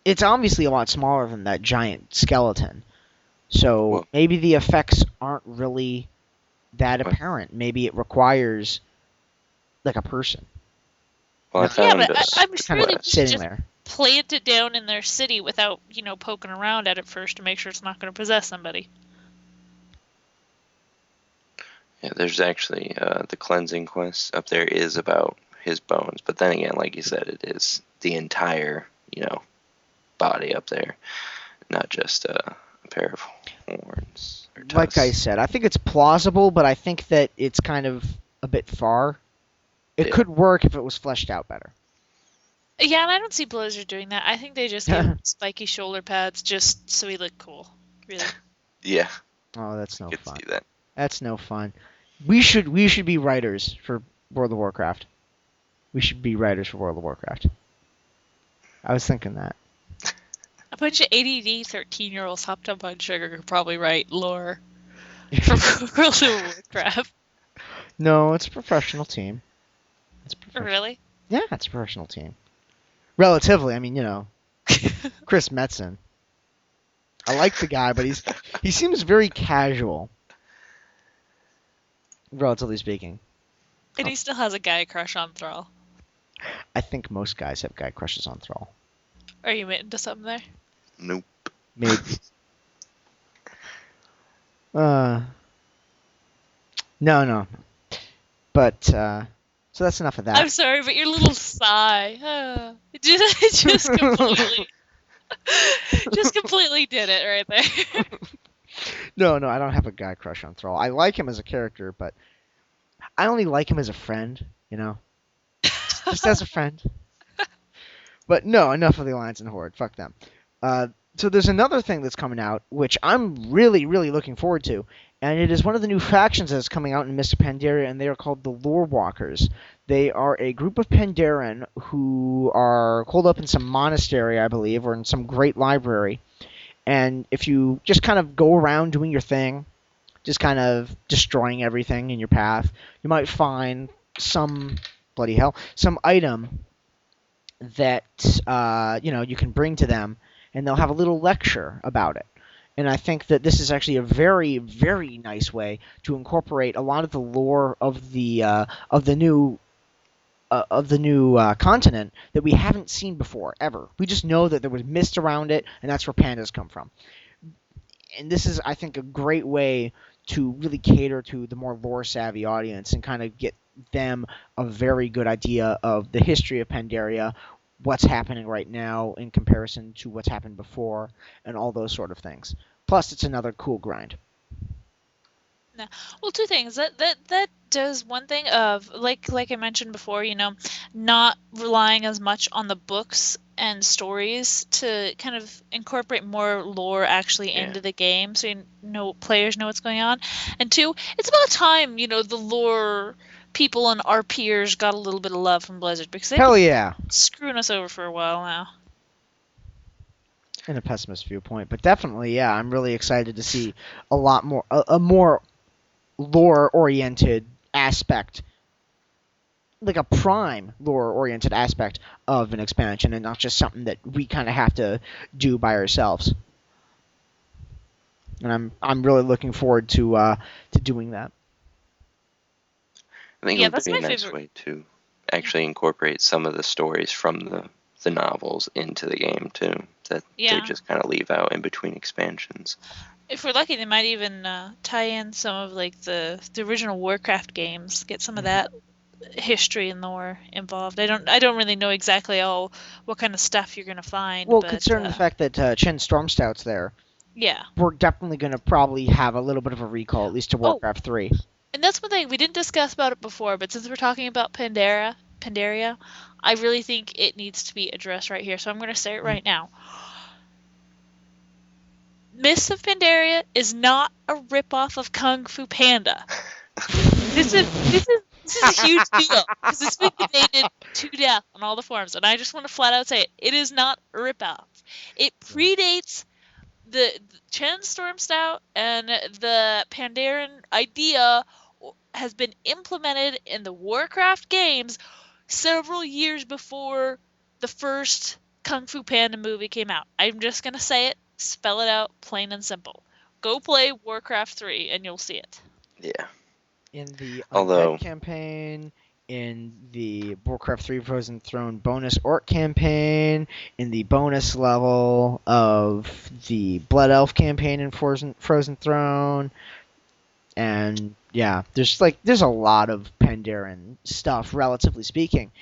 It's obviously a lot smaller than that giant skeleton. So Well- maybe the effects aren't really that Well- apparent. Maybe it requires like a person Well, I No. Yeah, found but I'm sure kind they of would sitting just there. plant it down in their city without, poking around at it first to make sure it's not going to possess somebody. Yeah, there's actually the cleansing quest up there is about his bones, but then again, like you said, it is the entire body up there, not just a pair of horns or tusks. Like I said, I think it's plausible, but I think that it's kind of a bit far. It Yeah. could work if it was fleshed out better. Yeah, and I don't see Blizzard doing that. I think they just give him spiky shoulder pads just so he look cool. Really. Yeah, Oh, that's no I could fun. see that. That's no fun. We should be writers for World of Warcraft. We should be writers for World of Warcraft. I was thinking that. A bunch of ADD 13-year-olds hopped up on sugar could probably write lore for World of Warcraft. No, it's a professional team. It's Really? Yeah, it's a professional team. Relatively, I mean, Chris Metzen. I like the guy, but he seems very casual. Relatively speaking. And he still has a guy crush on Thrall. I think most guys have guy crushes on Thrall. Are you into something there? Nope. Maybe. No. But, so that's enough of that. I'm sorry, but your little sigh. It just completely... just completely did it right there. No, I don't have a guy crush on Thrall. I like him as a character, but I only like him as a friend, Just as a friend. But no, enough of the Alliance and Horde. Fuck them. So there's another thing that's coming out, which I'm really, really looking forward to, and it is one of the new factions that's coming out in Mists of Pandaria, and they are called TheLoreWhores. They are a group of Pandaren who are holed up in some monastery, I believe, or in some great library. And if you just kind of go around doing your thing, just kind of destroying everything in your path, you might find some item that you can bring to them, and they'll have a little lecture about it. And I think that this is actually a very, very nice way to incorporate a lot of the lore of the new continent that we haven't seen before ever. We just know that there was mist around it, and that's where pandas come from. And this is, I think, a great way to really cater to the more lore-savvy audience and kind of get them a very good idea of the history of Pandaria, what's happening right now in comparison to what's happened before, and all those sort of things. Plus, it's another cool grind. Well, two things. That does one thing of like I mentioned before, not relying as much on the books and stories to kind of incorporate more lore actually into the game, so players know what's going on. And two, it's about time the lore people and our peers got a little bit of love from Blizzard, because they've Hell been yeah! screwing us over for a while now. In a pessimist viewpoint, but definitely, yeah, I'm really excited to see a lot more, a more lore-oriented aspect, like a prime lore-oriented aspect of an expansion, and not just something that we kind of have to do by ourselves. And I'm really looking forward to doing that. I think Yeah, it would that's be a my nice favorite. way to actually incorporate some of the stories from the novels into the game too, that Yeah. they just kind of leave out in between expansions. If we're lucky, they might even tie in some of like the original Warcraft games, get some of that history and lore involved. I don't really know exactly what kind of stuff you're gonna find. Well, but, considering the fact that Chen Stormstout's there, yeah, we're definitely going to probably have a little bit of a recall, at least to Warcraft 3. and that's one thing we didn't discuss about it before, but since we're talking about Pandaria, I really think it needs to be addressed right here. So I'm gonna say it right now. Mists of Pandaria is not a ripoff of Kung Fu Panda. This is a huge deal because it's been debated to death on all the forums, and I just want to flat out say it. It is not a ripoff. It predates the Chen Stormstout, and the Pandaren idea has been implemented in the Warcraft games several years before the first Kung Fu Panda movie came out. I'm just gonna say it, spell it out, plain and simple. Go play Warcraft 3 and you'll see it. Yeah. In the Although- Undead campaign, in the Warcraft 3 Frozen Throne bonus Orc campaign, in the bonus level of the Blood Elf campaign in Frozen Throne, and yeah, there's a lot of Pandaren stuff, relatively speaking,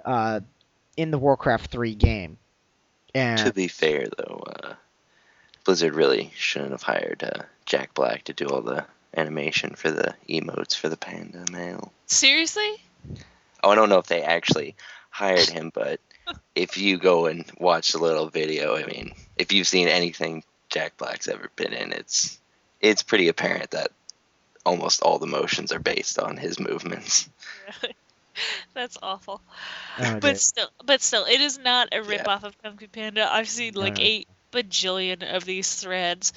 in the Warcraft 3 game. And To be fair, though, Blizzard really shouldn't have hired Jack Black to do all the animation for the emotes for the panda male. Seriously? Oh, I don't know if they actually hired him, but if you go and watch the little video, I mean, if you've seen anything Jack Black's ever been in, it's pretty apparent that almost all the motions are based on his movements. Really? That's awful. Oh, But dude. still, it is not a Yeah. rip-off of Kung Fu Panda. I've seen like No. 8 bajillion of these threads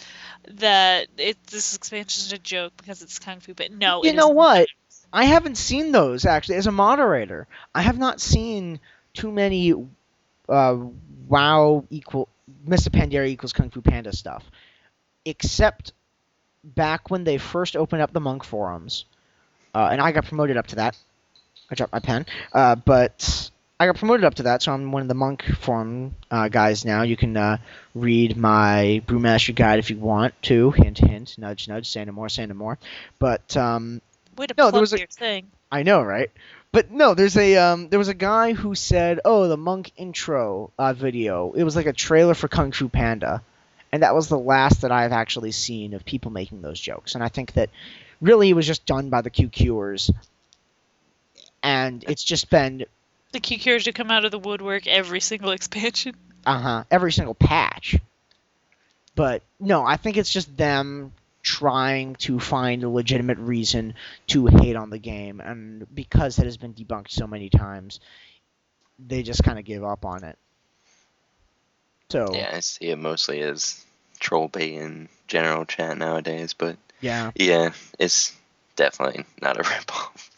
that this expansion is a joke because it's Kung Fu Panda. No, You it know is what? I haven't seen those, actually, as a moderator. I have not seen too many WoW equal Mists of Pandaria equals Kung Fu Panda stuff, except back when they first opened up the monk forums, and I got promoted up to that. I dropped my pen, but I got promoted up to that, so I'm one of the monk forum guys now. You can read my Brewmaster guide if you want to. Hint, hint, nudge, nudge. Say no more, say no more. But Way to no, there plug was a- your thing. I know, right? But no, there was a guy who said, "Oh, the monk intro video. It was like a trailer for Kung Fu Panda," and that was the last that I've actually seen of people making those jokes. And I think that really it was just done by the QQers, and it's just been The QQers to come out of the woodwork every single expansion. every single patch. But no, I think it's just them trying to find a legitimate reason to hate on the game, and because it has been debunked so many times, they just kind of give up on it. So Yeah, I see it mostly as troll bait in general chat nowadays, but yeah, yeah, it's definitely not a ripoff.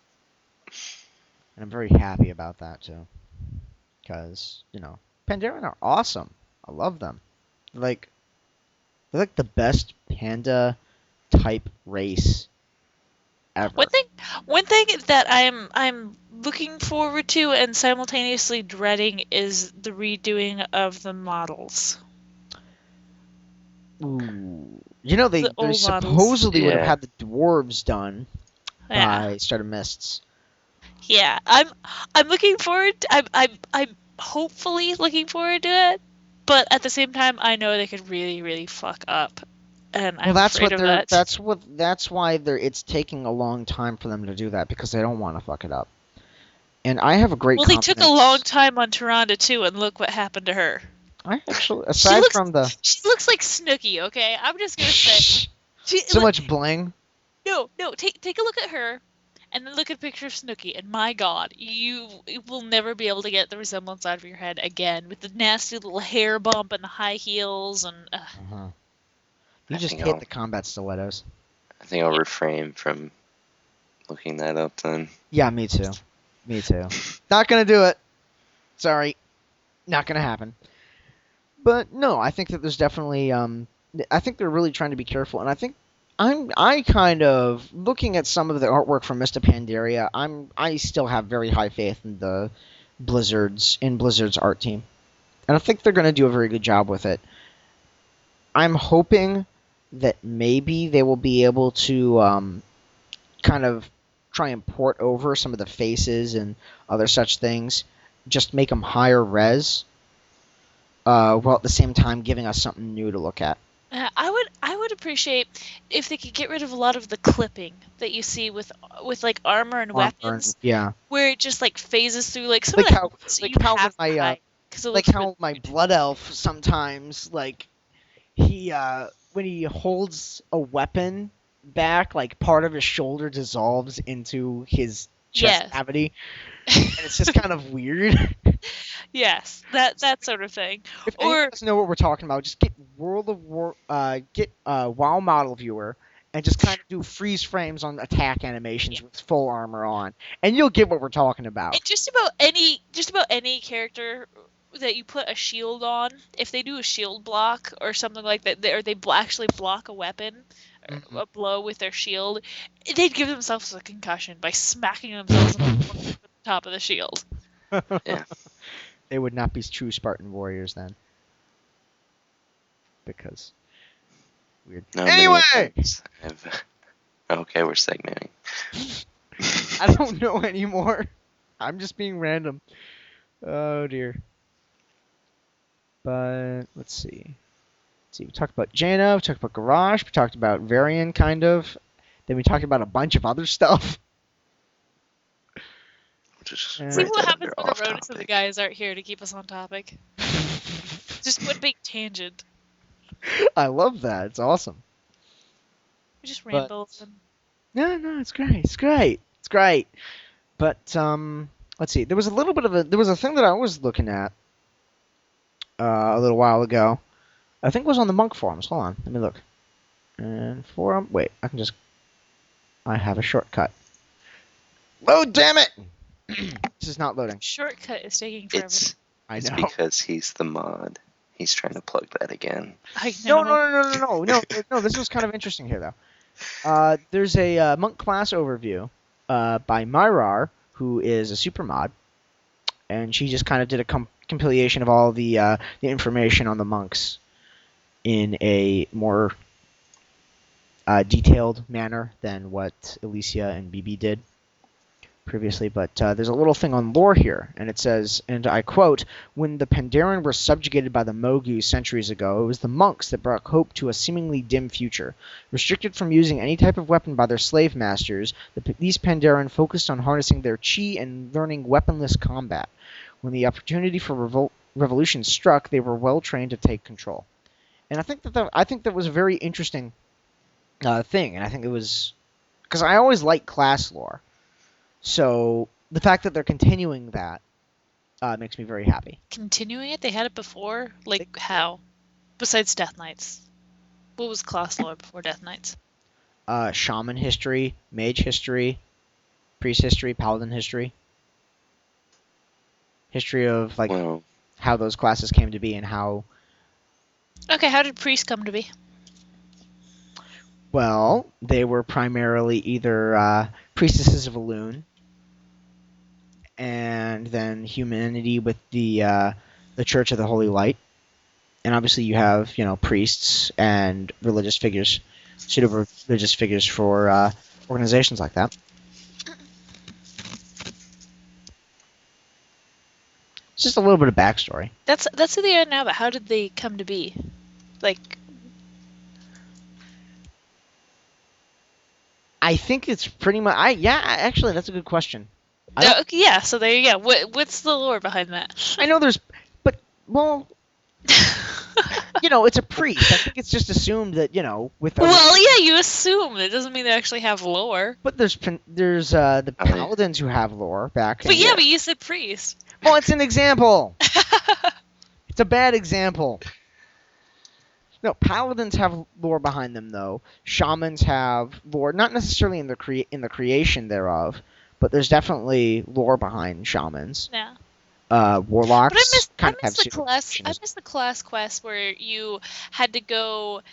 and I'm very happy about that too, because Pandaren are awesome. I love them. They're like the best panda type race ever. One thing that I'm looking forward to and simultaneously dreading is the redoing of the models. Ooh. The They old models. supposedly would have Yeah. had the dwarves done Yeah. by Start of Mists. Yeah, I'm looking forward. I'm hopefully looking forward to it, but at the same time, I know they could really, really fuck up, and I'm Well, that's afraid what of they're. that. That's why they're. It's taking a long time for them to do that because they don't want to fuck it up. And I have a great. Well, they took a long time on Tyrande too, and look what happened to her. I actually, aside looks- from the She looks like Snooki. Okay, I'm just gonna say. so much bling. No. Take a look at her, and then look at a picture of Snooki, and my God, you will never be able to get the resemblance out of your head again with the nasty little hair bump and the high heels and. Uh-huh. You I just think hate I'll- the combat stilettos. I think I'll refrain from looking that up then. Yeah, me too. Me too. Not gonna do it. Sorry. Not gonna happen. But no, I think that there's definitely I think they're really trying to be careful, and I think I kind of looking at some of the artwork from Mr. Pandaria, I still have very high faith in the Blizzard's art team. And I think they're gonna do a very good job with it. I'm hoping that maybe they will be able to kind of try and port over some of the faces and other such things, just make them higher res, while at the same time giving us something new to look at. I would appreciate if they could get rid of a lot of the clipping that you see with like armor and weapons, Yeah, where it just like phases through like some Like of the how- helmets like you how have when to my, hide, 'cause it like looks how really my weird. blood elf sometimes he when he holds a weapon back, like part of his shoulder dissolves into his chest Yes. cavity, and it's just kind of weird. Yes, that sort of thing. If any Or of us know what we're talking about, just get WoW Model Viewer and just kind of do freeze frames on attack animations with full armor on, and you'll get what we're talking about. and just about any character that you put a shield on, if they do a shield block or something like that, or they actually block a weapon, Mhm. a blow with their shield, they'd give themselves a concussion by smacking themselves on the top of the shield. Yeah. They would not be true Spartan warriors then. Because weird. No, Anyway, many attempts have. Okay, we're segmenting. I don't know anymore. I'm just being random. Oh dear. But let's see. Let's see. We talked about Jaina. We talked about Garage. We talked about Varian, kind of. Then we talked about a bunch of other stuff. Just Yeah. See write what that happens under when off the rodents and the topic. guys aren't here to keep us on topic. Just one big tangent. I love that. It's awesome. We just But ramble. no, it's great. It's great. It's great. But let's see. There was a thing that I was looking at a little while ago. I think it was on the Monk forums. Hold on, let me look. And forum. Wait, I have a shortcut. Load, damn it! This is not loading. Shortcut is taking forever. It's I know. because he's the mod. He's trying to plug that again. I No, know. no. This was kind of interesting here, though. There's a monk class overview by Myrar, who is a super mod, and she just kind of did a compilation of all the information on the monks in a more detailed manner than what Alicia and BB did previously. But there's a little thing on lore here, and it says, and I quote, "When the Pandaren were subjugated by the Mogu centuries ago, it was the monks that brought hope to a seemingly dim future. Restricted from using any type of weapon by their slave masters, these Pandaren focused on harnessing their chi and learning weaponless combat. When the opportunity for revolution struck, they were well trained to take control." And I think that was a very interesting thing, and I think it was because I always like class lore, so the fact that they're continuing that makes me very happy. Continuing it? They had it before? Like, how? Besides Death Knights. What was class lore before Death Knights? Shaman history, mage history, priest history, paladin history. History of like Well, how those classes came to be and how. Okay, how did priest come to be? Well, they were primarily either priestesses of Elune, and then humanity with the Church of the Holy Light, and obviously you have priests and religious figures, pseudo-religious figures for organizations like that. It's just a little bit of backstory. That's who they are now, but how did they come to be? Like, I think it's pretty much. Actually, that's a good question. okay, yeah. So there you go. What's the lore behind that? I know there's, but well, it's a priest. I think it's just assumed that with. Well, yeah, you assume. It doesn't mean they actually have lore. But there's the paladins who have lore back. But yeah, but you said priest. Well, it's an example. It's a bad example. No, paladins have lore behind them, though. Shamans have lore, not necessarily in the creation thereof, but there's definitely lore behind shamans. Yeah. Warlocks But I missed the class quest where you had to go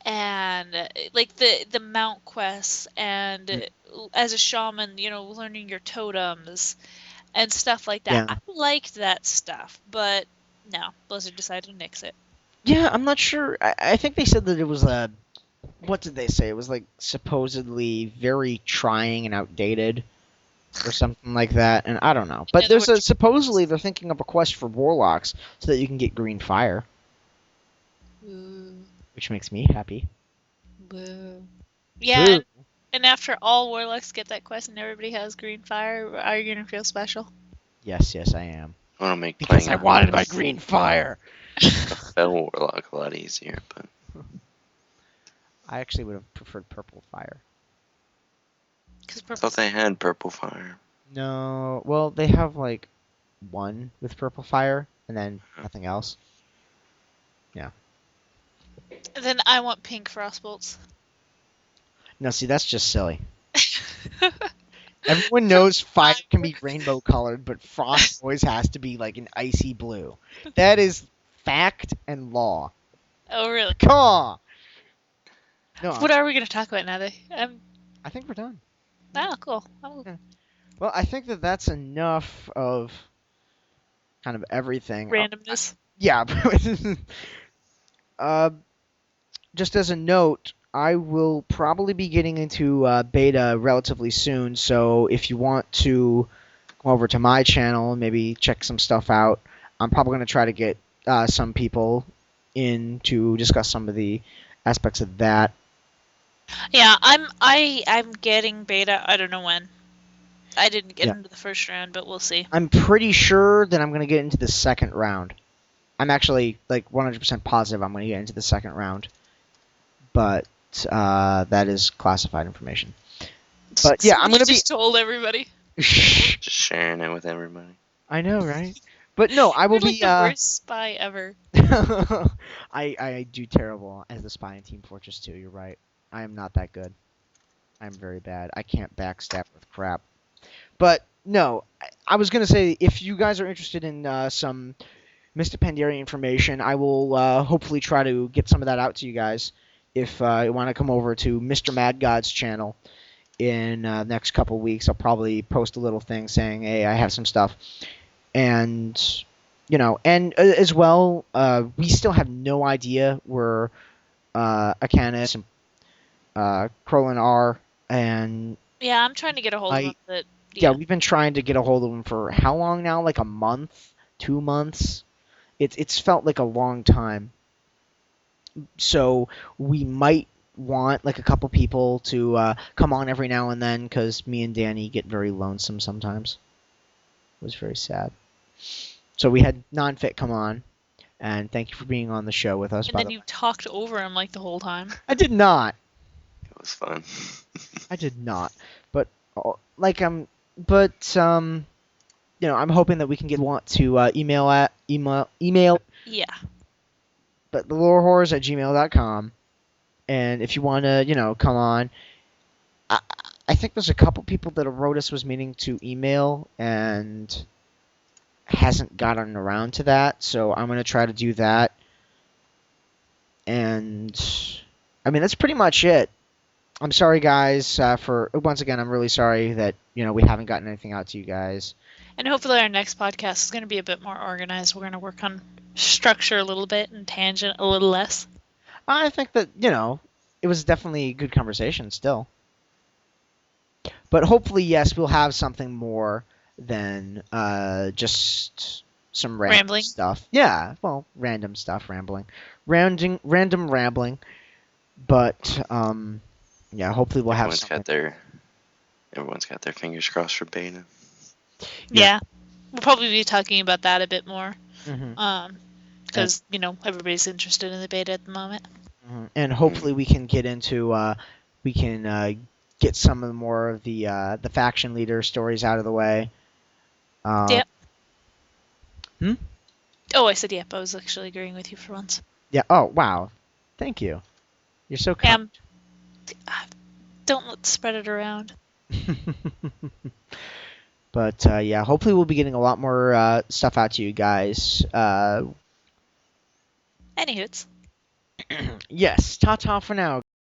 and like the mount quests and as a shaman, learning your totems and stuff like that. Yeah. I liked that stuff, but no, Blizzard decided to nix it. Yeah, I'm not sure. I think they said that it was what did they say? It was like supposedly very trying and outdated, or something like that. And I don't know. But supposedly they're thinking of a quest for warlocks so that you can get green fire, which makes me happy. Boo. Yeah, Boo. and after all warlocks get that quest and everybody has green fire, are you gonna feel special? Yes, I am. I want to make Because playing I wanted my green fire. a Fel Warlock a lot easier, but I actually would have preferred purple fire. I thought they had purple fire. No, well, they have like one with purple fire and then nothing else. Yeah. Then I want pink frostbolts. No, see, that's just silly. Everyone knows fire can be rainbow colored, but frost always has to be like an icy blue. That is fact and law. Oh, really? Come on. No, What are we going to talk about now? I think we're done. Oh, cool. Oh, Yeah. Well, I think that that's enough of kind of everything. randomness. Yeah. uh, just as a note, I will probably be getting into beta relatively soon. So if you want to come over to my channel and maybe check some stuff out, I'm probably going to try to get some people in to discuss some of the aspects of that. Yeah, I'm getting beta. I don't know when. I didn't get Yeah. into the first round, but we'll see. I'm pretty sure that I'm going to get into the second round. I'm actually like 100% positive I'm going to get into the second round. But that is classified information. But yeah, I'm going to be just told everybody. Just sharing it with everybody. I know, right? But no, I will You're like be the worst spy ever. I do terrible as the spy in Team Fortress 2, you're right. I am not that good. I'm very bad. I can't backstab with crap. But no, I was going to say, if you guys are interested in some Mists of Pandaria information, I will hopefully try to get some of that out to you guys. If you want to come over to Mr. Mad God's channel in the next couple weeks, I'll probably post a little thing saying, hey, I have some stuff. And, you know, and as well, we still have no idea where Akanis and Krolin are. And Yeah, I'm trying to get a hold of him, but yeah, we've been trying to get a hold of him for how long now? Like a month? 2 months? It's felt like a long time. So we might want like a couple people to come on every now and then, because me and Danny get very lonesome sometimes. It was very sad. So we had Non-Fit come on, and thank you for being on the show with us. And then you talked over him like the whole time. I did not. It was fun. I did not. But you know, I'm hoping that we can want to email. Yeah. But TheLoreWhores@gmail.com. And if you want to, you know, come on, I think there's a couple people that wrote us was meaning to email and hasn't gotten around to that, so I'm going to try to do that. And I mean, that's pretty much it. I'm sorry, guys, for once again, I'm really sorry that, you know, we haven't gotten anything out to you guys. And hopefully our next podcast is going to be a bit more organized. We're going to work on structure a little bit and tangent a little less. I think that, you know, it was definitely a good conversation still. But hopefully, yes, we'll have something more than just some Rambling. stuff. Yeah, well, random stuff, random rambling. But yeah, hopefully we'll have something. Everyone's got their fingers crossed for beta. Yeah. We'll probably be talking about that a bit more. Mm-hmm. Because, you know, everybody's interested in the beta at the moment. Mm-hmm. And hopefully we can get into get some of the more of the faction leader stories out of the way. Yep. Hmm? Oh, I said yep. I was actually agreeing with you for once. Yeah. Oh, wow. Thank you. You're so kind. Don't spread it around. But yeah, hopefully we'll be getting a lot more stuff out to you guys. Anywho, Yes. Ta-ta for now.